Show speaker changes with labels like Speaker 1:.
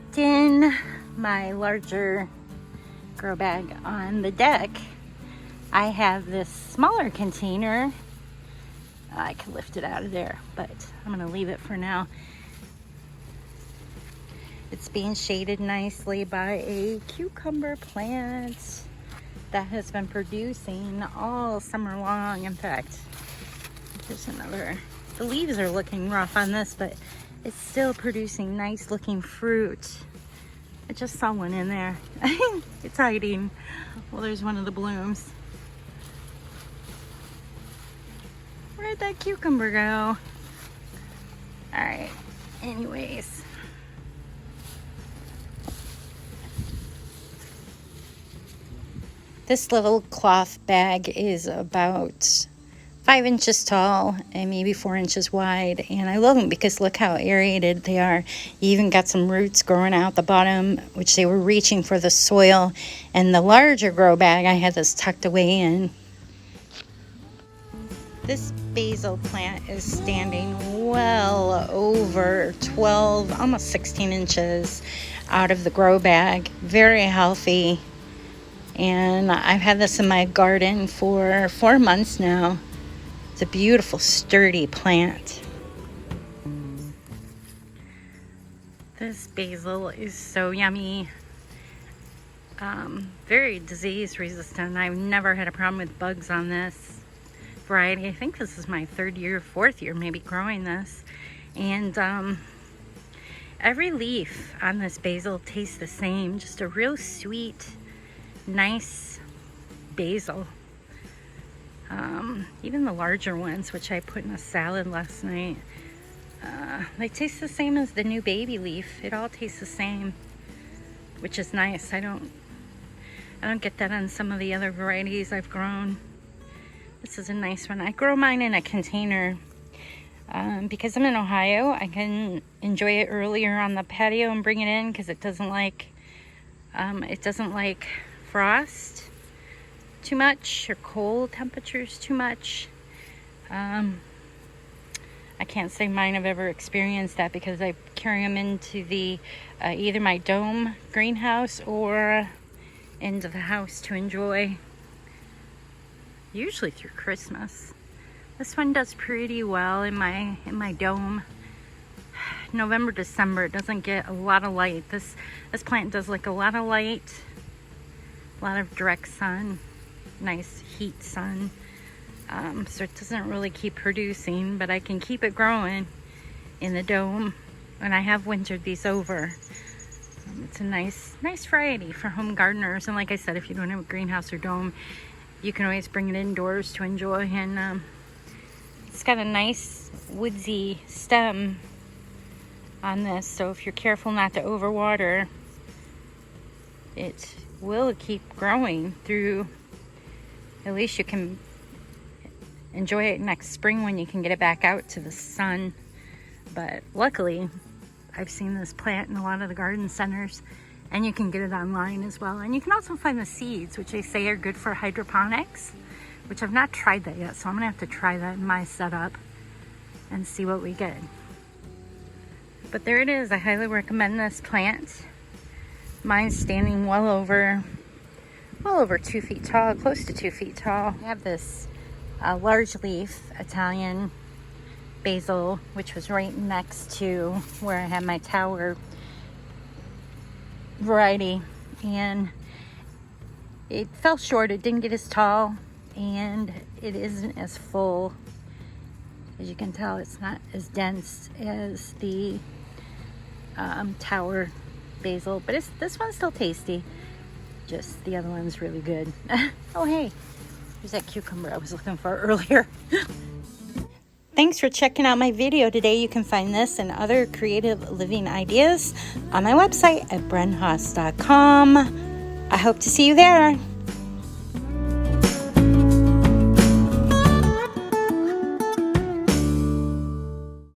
Speaker 1: tucked in my larger grow bag on the deck, I have this smaller container. I can lift it out of there, but I'm gonna leave it for now. It's being shaded nicely by a cucumber plant that has been producing all summer long. In fact, there's another. The leaves are looking rough on this, but it's still producing nice looking fruit. I just saw one in there. It's hiding. Well, there's one of the blooms. Where'd that cucumber go? All right, anyways. This little cloth bag is about 5 inches tall and maybe 4 inches wide, and I love them because look how aerated they are. You even got some roots growing out the bottom, which they were reaching for the soil. And the larger grow bag, I had this tucked away in. This basil plant is standing well over 12, almost 16 inches out of the grow bag. Very healthy. And I've had this in my garden for 4 months now. It's a beautiful, sturdy plant. This basil is so yummy. Very disease resistant. I've never had a problem with bugs on this variety. I think this is my 3rd year, 4th year maybe growing this. And every leaf on this basil tastes the same. Just a real sweet, nice basil. Even the larger ones, which I put in a salad last night, they taste the same as the new baby leaf. It all tastes the same, which is nice. I don't get that on some of the other varieties I've grown. This is a nice one. I grow mine in a container because I'm in Ohio. I can enjoy it earlier on the patio and bring it in because it doesn't like frost too much or cold temperatures too much. I can't say mine have ever experienced that because I carry them into the either my dome greenhouse or into the house to enjoy, usually through Christmas. This one does pretty well in my dome. November, December, it doesn't get a lot of light. This plant does like a lot of light, a lot of direct sun, nice heat sun. So it doesn't really keep producing, but I can keep it growing in the dome. And I have wintered these over. It's a nice variety for home gardeners. And like I said, if you don't have a greenhouse or dome, you can always bring it indoors to enjoy. And it's got a nice woodsy stem on this, so if you're careful not to overwater, it will keep growing through. At least you can enjoy it next spring when you can get it back out to the sun. But luckily, I've seen this plant in a lot of the garden centers, and you can get it online as well. And you can also find the seeds, which they say are good for hydroponics, which I've not tried that yet, so I'm gonna have to try that in my setup and see what we get. But there it is. I highly recommend this plant. Mine's standing well over 2 feet tall, close to 2 feet tall. I have this large leaf Italian basil, which was right next to where I had my tower variety, and it fell short. It didn't get as tall, and it isn't as full. As you can tell, it's not as dense as the tower basil, but this one's still tasty. Just the other one's really good. Oh hey, there's that cucumber I was looking for earlier. Thanks for checking out my video today. You can find this and other creative living ideas on my website at brenhaas.com. I hope to see you there.